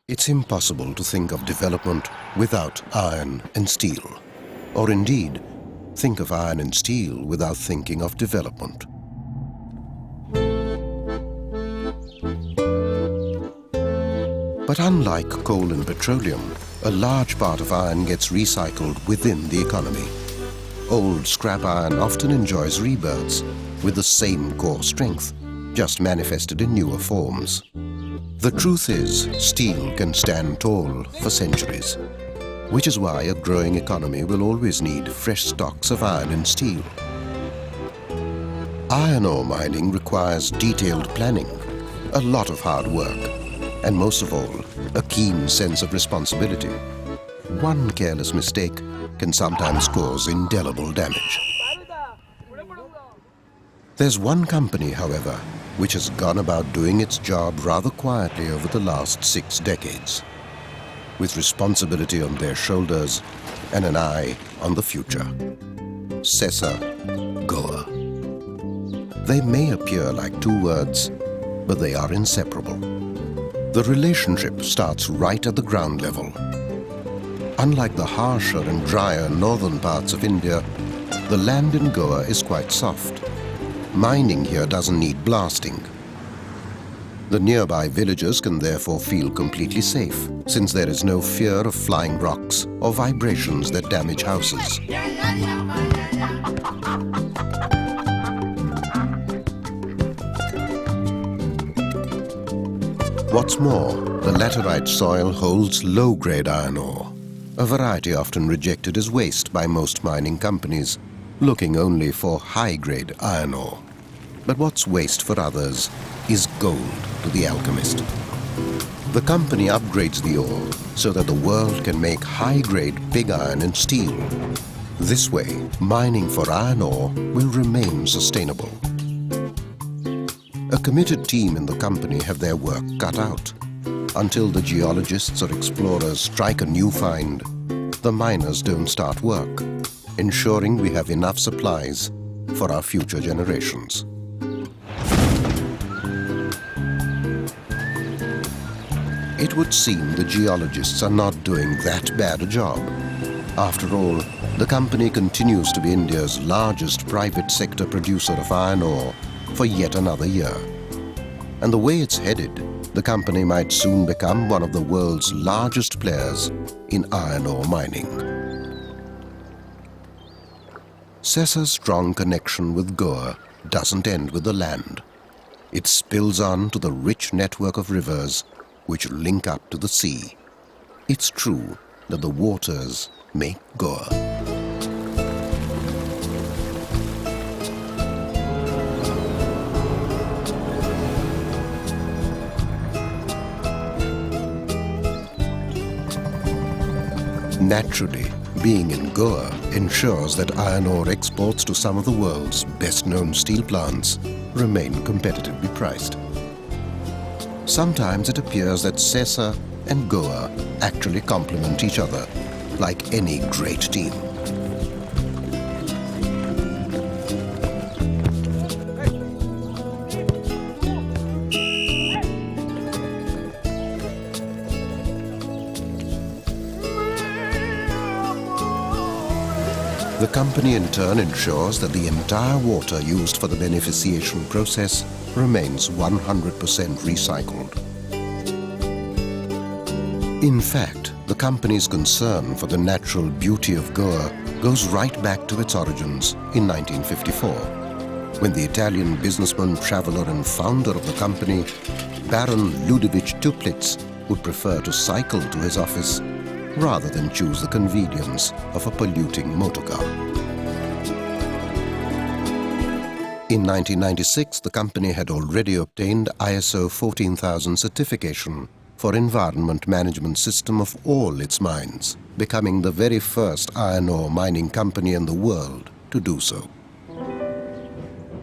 It's impossible to think of development without iron and steel, or indeed, think of iron and steel without thinking of development. But unlike coal and petroleum, a large part of iron gets recycled within the economy. Old scrap iron often enjoys rebirths with the same core strength, just manifested in newer forms. The truth is, steel can stand tall for centuries, which is why a growing economy will always need fresh stocks of iron and steel. Iron ore mining requires detailed planning, a lot of hard work, and most of all, a keen sense of responsibility. One careless mistake can sometimes cause indelible damage. There's one company, however, which has gone about doing its job rather quietly over the last 6 decades, with responsibility on their shoulders and an eye on the future. Sesa, Goa. They may appear like 2 words, but they are inseparable. The relationship starts right at the ground level. Unlike the harsher and drier northern parts of India, the land in Goa is quite soft. Mining here doesn't need blasting. The nearby villagers can therefore feel completely safe, since there is no fear of flying rocks or vibrations that damage houses. What's more, the laterite soil holds low-grade iron ore, a variety often rejected as waste by most mining companies, looking only for high-grade iron ore. But what's waste for others is gold to the alchemist. The company upgrades the ore so that the world can make high-grade pig iron and steel. This way, mining for iron ore will remain sustainable. A committed team in the company have their work cut out. Until the geologists or explorers strike a new find, the miners don't start work, ensuring we have enough supplies for our future generations. It would seem the geologists are not doing that bad a job. After all, the company continues to be India's largest private sector producer of iron ore for yet another year. And the way it's headed, the company might soon become one of the world's largest players in iron ore mining. Sesa's strong connection with Goa doesn't end with the land. It spills on to the rich network of rivers which link up to the sea. It's true that the waters make Goa. Naturally, being in Goa ensures that iron ore exports to some of the world's best-known steel plants remain competitively priced. Sometimes it appears that Sesa and Goa actually complement each other, like any great team. The company in turn ensures that the entire water used for the beneficiation process remains 100% recycled. In fact, the company's concern for the natural beauty of Goa goes right back to its origins in 1954, when the Italian businessman, traveler and founder of the company, Baron Ludovic Tuplitz, would prefer to cycle to his office rather than choose the convenience of a polluting motorcar. In 1996, the company had already obtained ISO 14000 certification for environment management system of all its mines, becoming the very first iron ore mining company in the world to do so.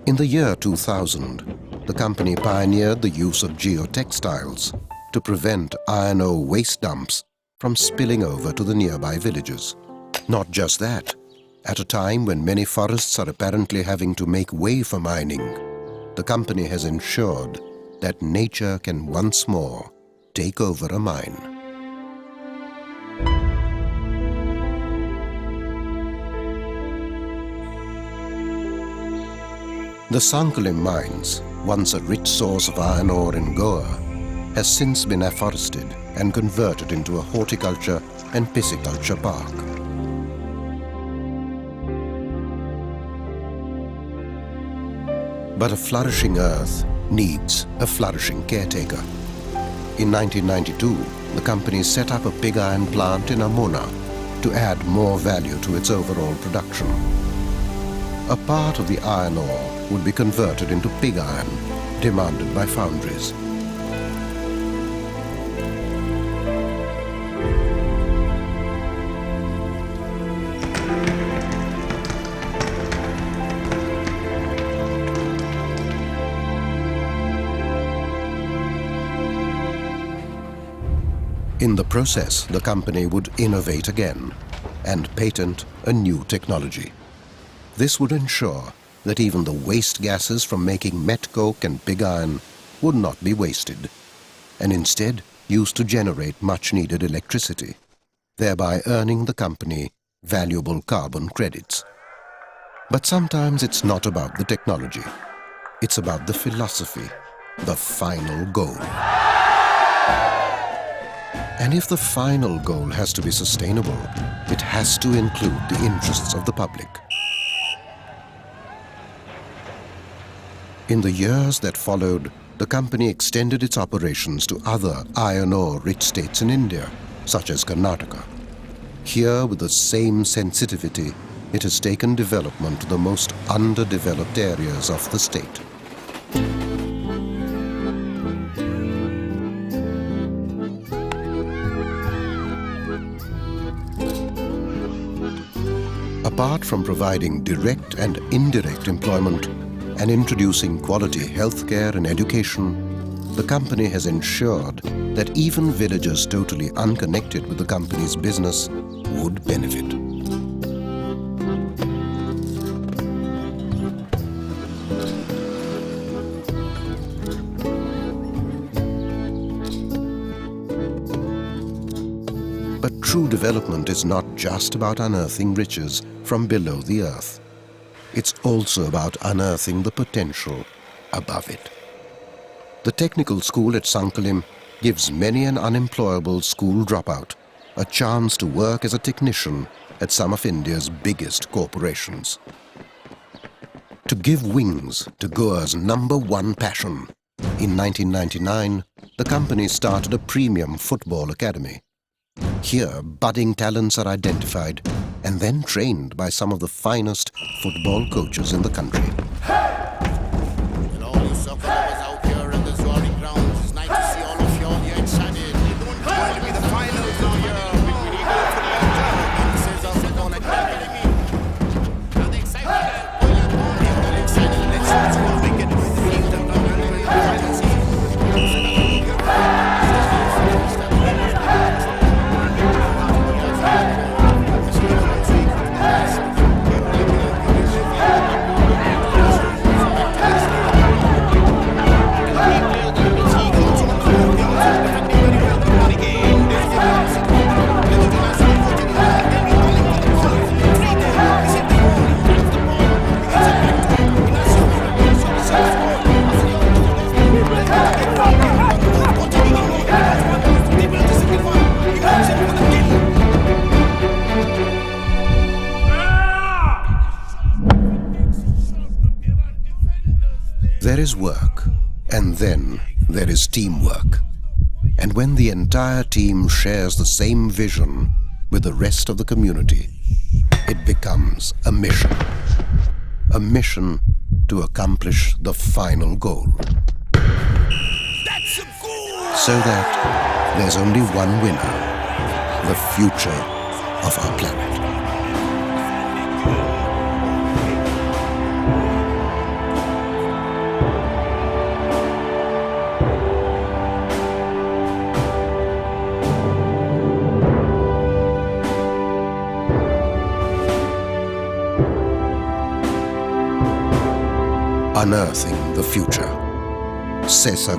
In the year 2000, the company pioneered the use of geotextiles to prevent iron ore waste dumps from spilling over to the nearby villages. Not just that, at a time when many forests are apparently having to make way for mining, the company has ensured that nature can once more take over a mine. The Sankalim mines, once a rich source of iron ore in Goa, has since been afforested and converted into a horticulture and pisciculture park. But a flourishing earth needs a flourishing caretaker. In 1992, the company set up a pig iron plant in Amona to add more value to its overall production. A part of the iron ore would be converted into pig iron, demanded by foundries. In the process, the company would innovate again and patent a new technology. This would ensure that even the waste gases from making met coke and pig iron would not be wasted, and instead used to generate much-needed electricity, thereby earning the company valuable carbon credits. But sometimes it's not about the technology. It's about the philosophy, the final goal. And if the final goal has to be sustainable, it has to include the interests of the public. In the years that followed, the company extended its operations to other iron ore-rich states in India, such as Karnataka. Here, with the same sensitivity, it has taken development to the most underdeveloped areas of the state. Apart from providing direct and indirect employment and introducing quality healthcare and education, the company has ensured that even villagers totally unconnected with the company's business would benefit. But true development is not just about unearthing riches from below the earth. It's also about unearthing the potential above it. The technical school at Sankalim gives many an unemployable school dropout a chance to work as a technician at some of India's biggest corporations. To give wings to Goa's #1 passion, in 1999, the company started a premium football academy. Here, budding talents are identified and then trained by some of the finest football coaches in the country. And all you soccer lovers out here in the soaring grounds, it's nice to see all of you all here excited. It's going to be the finals now here between Eagle and Sesa sit on academy. Now the excitement, they're excited. Let's see what's going to make it. There is work, and then there is teamwork. And when the entire team shares the same vision with the rest of the community, it becomes a mission. A mission to accomplish the final goal. That's a goal! So that there's only one winner, the future of our planet. Unearthing the future. Sesa.